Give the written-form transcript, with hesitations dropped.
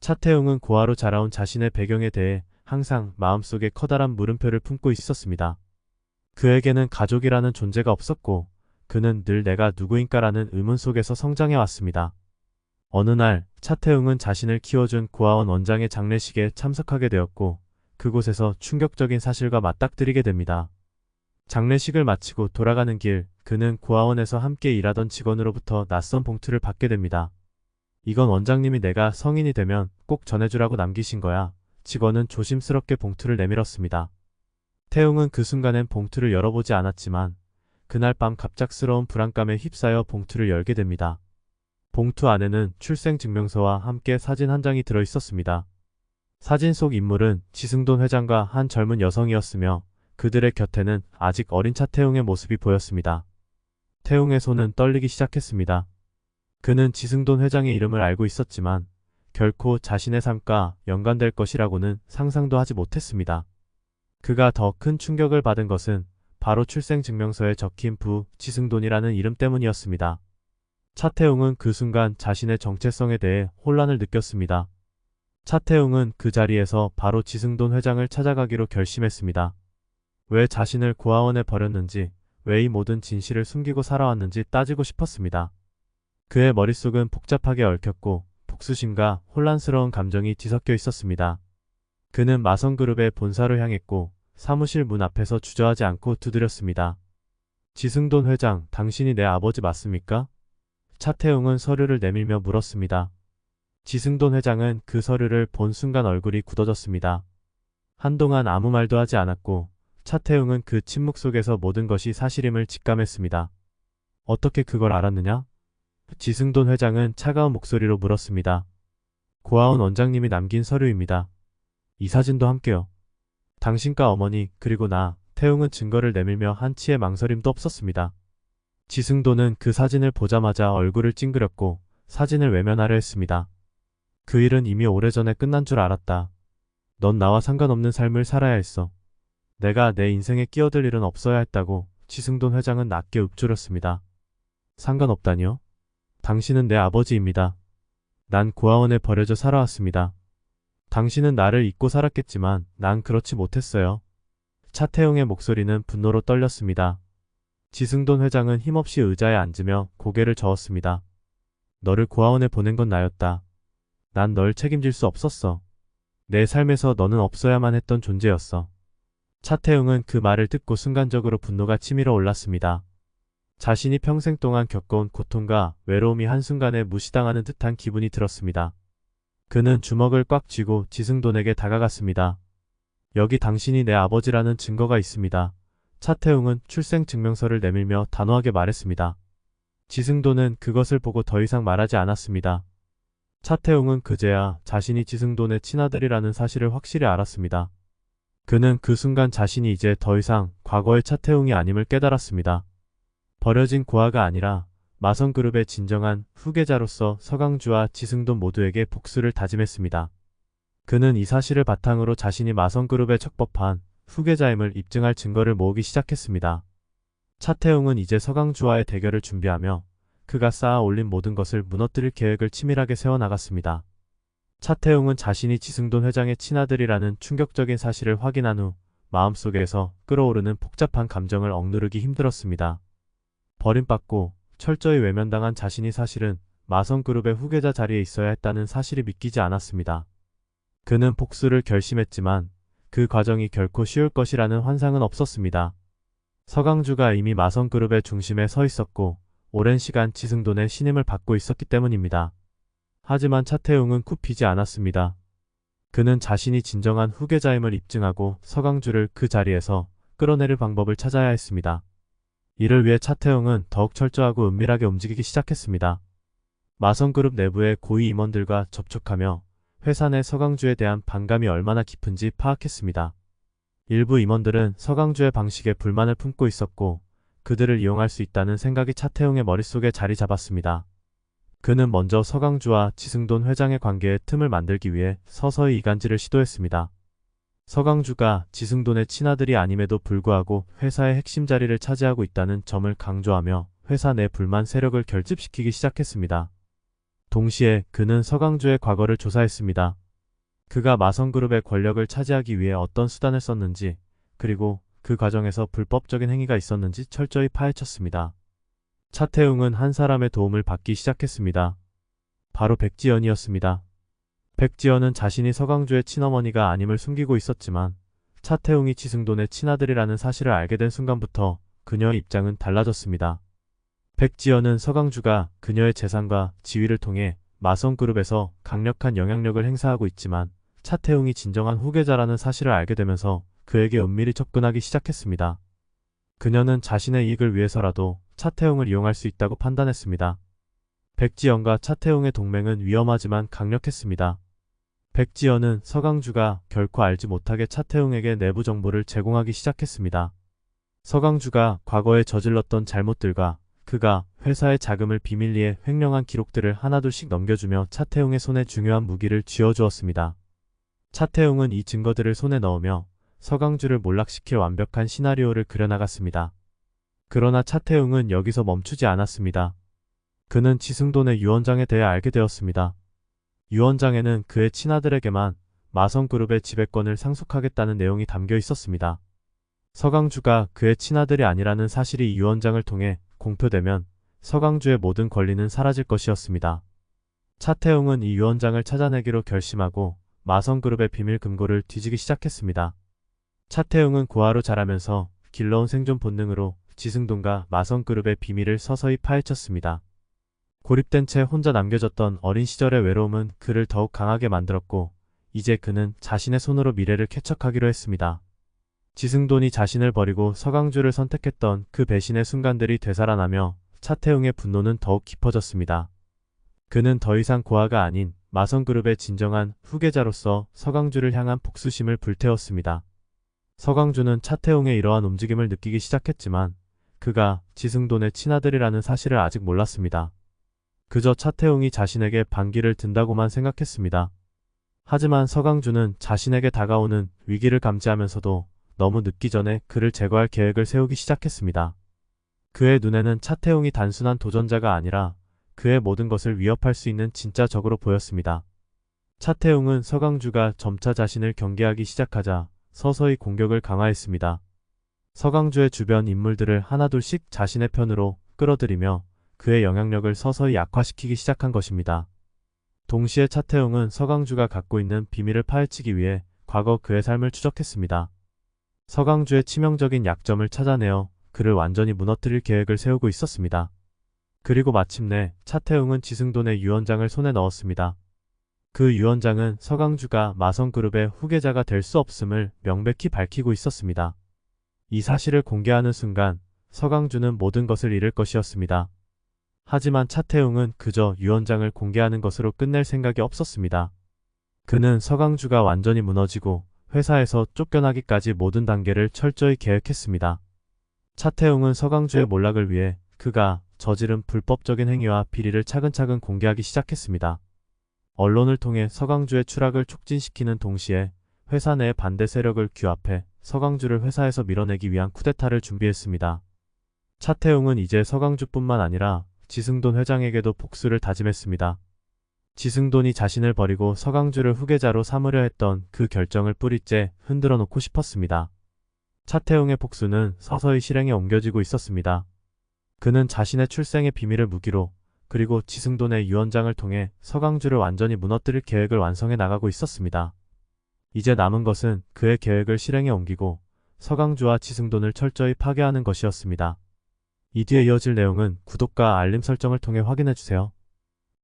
차태웅은 고아로 자라온 자신의 배경에 대해 항상 마음속에 커다란 물음표를 품고 있었습니다. 그에게는 가족이라는 존재가 없었고 그는 늘 내가 누구인가라는 의문 속에서 성장해 왔습니다. 어느 날 차태웅은 자신을 키워준 고아원 원장의 장례식에 참석하게 되었고 그곳에서 충격적인 사실과 맞닥뜨리게 됩니다. 장례식을 마치고 돌아가는 길 그는 고아원에서 함께 일하던 직원으로부터 낯선 봉투를 받게 됩니다. 이건 원장님이 내가 성인이 되면 꼭 전해주라고 남기신 거야. 직원은 조심스럽게 봉투를 내밀었습니다. 태웅은 그 순간엔 봉투를 열어보지 않았지만 그날 밤 갑작스러운 불안감에 휩싸여 봉투를 열게 됩니다. 봉투 안에는 출생증명서와 함께 사진 한 장이 들어 있었습니다. 사진 속 인물은 지승돈 회장과 한 젊은 여성이었으며 그들의 곁에는 아직 어린 차태웅의 모습이 보였습니다. 태웅의 손은 떨리기 시작했습니다. 그는 지승돈 회장의 이름을 알고 있었지만 결코 자신의 삶과 연관될 것이라고는 상상도 하지 못했습니다. 그가 더 큰 충격을 받은 것은 바로 출생증명서에 적힌 부 지승돈이라는 이름 때문이었습니다. 차태웅은 그 순간 자신의 정체성에 대해 혼란을 느꼈습니다. 차태웅은 그 자리에서 바로 지승돈 회장을 찾아가기로 결심했습니다. 왜 자신을 고아원에 버렸는지, 왜 이 모든 진실을 숨기고 살아왔는지 따지고 싶었습니다. 그의 머릿속은 복잡하게 얽혔고 복수심과 혼란스러운 감정이 뒤섞여 있었습니다. 그는 마성그룹의 본사로 향했고 사무실 문 앞에서 주저하지 않고 두드렸습니다. 지승돈 회장, 당신이 내 아버지 맞습니까? 차태웅은 서류를 내밀며 물었습니다. 지승돈 회장은 그 서류를 본 순간 얼굴이 굳어졌습니다. 한동안 아무 말도 하지 않았고 차태웅은 그 침묵 속에서 모든 것이 사실임을 직감했습니다. 어떻게 그걸 알았느냐? 지승돈 회장은 차가운 목소리로 물었습니다. 고아원 원장님이 남긴 서류입니다. 이 사진도 함께요. 당신과 어머니 그리고 나, 태웅은 증거를 내밀며 한치의 망설임도 없었습니다. 지승돈은 그 사진을 보자마자 얼굴을 찡그렸고 사진을 외면하려 했습니다. 그 일은 이미 오래전에 끝난 줄 알았다. 넌 나와 상관없는 삶을 살아야 했어. 내가 내 인생에 끼어들 일은 없어야 했다고 지승돈 회장은 낮게 읊조렸습니다. 상관없다니요? 당신은 내 아버지입니다. 난 고아원에 버려져 살아왔습니다. 당신은 나를 잊고 살았겠지만 난 그렇지 못했어요. 차태웅의 목소리는 분노로 떨렸습니다. 지승돈 회장은 힘없이 의자에 앉으며 고개를 저었습니다. 너를 고아원에 보낸 건 나였다. 난 널 책임질 수 없었어. 내 삶에서 너는 없어야만 했던 존재였어. 차태웅은 그 말을 듣고 순간적으로 분노가 치밀어 올랐습니다. 자신이 평생 동안 겪어온 고통과 외로움이 한순간에 무시당하는 듯한 기분이 들었습니다. 그는 주먹을 꽉 쥐고 지승돈에게 다가갔습니다. 여기 당신이 내 아버지라는 증거가 있습니다. 차태웅은 출생증명서를 내밀며 단호하게 말했습니다. 지승돈은 그것을 보고 더 이상 말하지 않았습니다. 차태웅은 그제야 자신이 지승돈의 친아들이라는 사실을 확실히 알았습니다. 그는 그 순간 자신이 이제 더 이상 과거의 차태웅이 아님을 깨달았습니다. 버려진 고아가 아니라 마성그룹의 진정한 후계자로서 서강주와 지승돈 모두에게 복수를 다짐했습니다. 그는 이 사실을 바탕으로 자신이 마성그룹에 적법한 후계자임을 입증할 증거를 모으기 시작했습니다. 차태웅은 이제 서강주와의 대결을 준비하며 그가 쌓아 올린 모든 것을 무너뜨릴 계획을 치밀하게 세워나갔습니다. 차태웅은 자신이 지승돈 회장의 친아들이라는 충격적인 사실을 확인한 후 마음속에서 끓어오르는 복잡한 감정을 억누르기 힘들었습니다. 버림받고 철저히 외면당한 자신이 사실은 마성그룹의 후계자 자리에 있어야 했다는 사실이 믿기지 않았습니다. 그는 복수를 결심했지만 그 과정이 결코 쉬울 것이라는 환상은 없었습니다. 서강주가 이미 마성그룹의 중심에 서 있었고 오랜 시간 지승돈의 신임을 받고 있었기 때문입니다. 하지만 차태웅은 굽히지 않았습니다. 그는 자신이 진정한 후계자임을 입증하고 서강주를 그 자리에서 끌어내릴 방법을 찾아야 했습니다. 이를 위해 차태웅은 더욱 철저하고 은밀하게 움직이기 시작했습니다. 마성그룹 내부의 고위 임원들과 접촉하며 회사 내 서강주에 대한 반감이 얼마나 깊은지 파악했습니다. 일부 임원들은 서강주의 방식에 불만을 품고 있었고 그들을 이용할 수 있다는 생각이 차태웅의 머릿속에 자리 잡았습니다. 그는 먼저 서강주와 지승돈 회장의 관계에 틈을 만들기 위해 서서히 이간질을 시도했습니다. 서강주가 지승돈의 친아들이 아님에도 불구하고 회사의 핵심 자리를 차지하고 있다는 점을 강조하며 회사 내 불만 세력을 결집시키기 시작했습니다. 동시에 그는 서강주의 과거를 조사했습니다. 그가 마성그룹의 권력을 차지하기 위해 어떤 수단을 썼는지, 그리고 그 과정에서 불법적인 행위가 있었는지 철저히 파헤쳤습니다. 차태웅은 한 사람의 도움을 받기 시작했습니다. 바로 백지연이었습니다. 백지연은 자신이 서강주의 친어머니가 아님을 숨기고 있었지만 차태웅이 지승돈의 친아들이라는 사실을 알게 된 순간부터 그녀의 입장은 달라졌습니다. 백지연은 서강주가 그녀의 재산과 지위를 통해 마성그룹에서 강력한 영향력을 행사하고 있지만 차태웅이 진정한 후계자라는 사실을 알게 되면서 그에게 은밀히 접근하기 시작했습니다. 그녀는 자신의 이익을 위해서라도 차태웅을 이용할 수 있다고 판단했습니다. 백지연과 차태웅의 동맹은 위험하지만 강력했습니다. 백지연은 서강주가 결코 알지 못하게 차태웅에게 내부 정보를 제공하기 시작했습니다. 서강주가 과거에 저질렀던 잘못들과 그가 회사의 자금을 비밀리에 횡령한 기록들을 하나둘씩 넘겨주며 차태웅의 손에 중요한 무기를 쥐어주었습니다. 차태웅은 이 증거들을 손에 넣으며 서강주를 몰락시킬 완벽한 시나리오를 그려나갔습니다. 그러나 차태웅은 여기서 멈추지 않았습니다. 그는 지승돈의 유언장에 대해 알게 되었습니다. 유언장에는 그의 친아들에게만 마성그룹의 지배권을 상속하겠다는 내용이 담겨 있었습니다. 서강주가 그의 친아들이 아니라는 사실이 유언장을 통해 공표되면 서강주의 모든 권리는 사라질 것이었습니다. 차태웅은 이 유언장을 찾아내기로 결심하고 마성그룹의 비밀 금고를 뒤지기 시작했습니다. 차태웅은 고아로 자라면서 길러온 생존 본능으로 지승돈과 마성그룹의 비밀을 서서히 파헤쳤습니다. 고립된 채 혼자 남겨졌던 어린 시절의 외로움은 그를 더욱 강하게 만들었고 이제 그는 자신의 손으로 미래를 개척하기로 했습니다. 지승돈이 자신을 버리고 서강주를 선택했던 그 배신의 순간들이 되살아나며 차태웅의 분노는 더욱 깊어졌습니다. 그는 더 이상 고아가 아닌 마성그룹의 진정한 후계자로서 서강주를 향한 복수심을 불태웠습니다. 서강주는 차태웅의 이러한 움직임을 느끼기 시작했지만 그가 지승돈의 친아들이라는 사실을 아직 몰랐습니다. 그저 차태웅이 자신에게 반기를 든다고만 생각했습니다. 하지만 서강주는 자신에게 다가오는 위기를 감지하면서도 너무 늦기 전에 그를 제거할 계획을 세우기 시작했습니다. 그의 눈에는 차태웅이 단순한 도전자가 아니라 그의 모든 것을 위협할 수 있는 진짜 적으로 보였습니다. 차태웅은 서강주가 점차 자신을 경계하기 시작하자 서서히 공격을 강화했습니다. 서강주의 주변 인물들을 하나둘씩 자신의 편으로 끌어들이며 그의 영향력을 서서히 약화시키기 시작한 것입니다. 동시에 차태웅은 서강주가 갖고 있는 비밀을 파헤치기 위해 과거 그의 삶을 추적했습니다. 서강주의 치명적인 약점을 찾아내어 그를 완전히 무너뜨릴 계획을 세우고 있었습니다. 그리고 마침내 차태웅은 지승돈의 유언장을 손에 넣었습니다. 그 유언장은 서강주가 마성그룹의 후계자가 될 수 없음을 명백히 밝히고 있었습니다. 이 사실을 공개하는 순간 서강주는 모든 것을 잃을 것이었습니다. 하지만 차태웅은 그저 유언장을 공개하는 것으로 끝낼 생각이 없었습니다. 그는 서강주가 완전히 무너지고 회사에서 쫓겨나기까지 모든 단계를 철저히 계획했습니다. 차태웅은 서강주의 몰락을 위해 그가 저지른 불법적인 행위와 비리를 차근차근 공개하기 시작했습니다. 언론을 통해 서강주의 추락을 촉진시키는 동시에 회사 내 반대 세력을 규합해 서강주를 회사에서 밀어내기 위한 쿠데타를 준비했습니다. 차태웅은 이제 서강주뿐만 아니라 지승돈 회장에게도 복수를 다짐했습니다. 지승돈이 자신을 버리고 서강주를 후계자로 삼으려 했던 그 결정을 뿌리째 흔들어 놓고 싶었습니다. 차태웅의 복수는 서서히 실행에 옮겨지고 있었습니다. 그는 자신의 출생의 비밀을 무기로 그리고 지승돈의 유언장을 통해 서강주를 완전히 무너뜨릴 계획을 완성해 나가고 있었습니다. 이제 남은 것은 그의 계획을 실행에 옮기고 서강주와 지승돈을 철저히 파괴하는 것이었습니다. 이 뒤에 이어질 내용은 구독과 알림 설정을 통해 확인해주세요.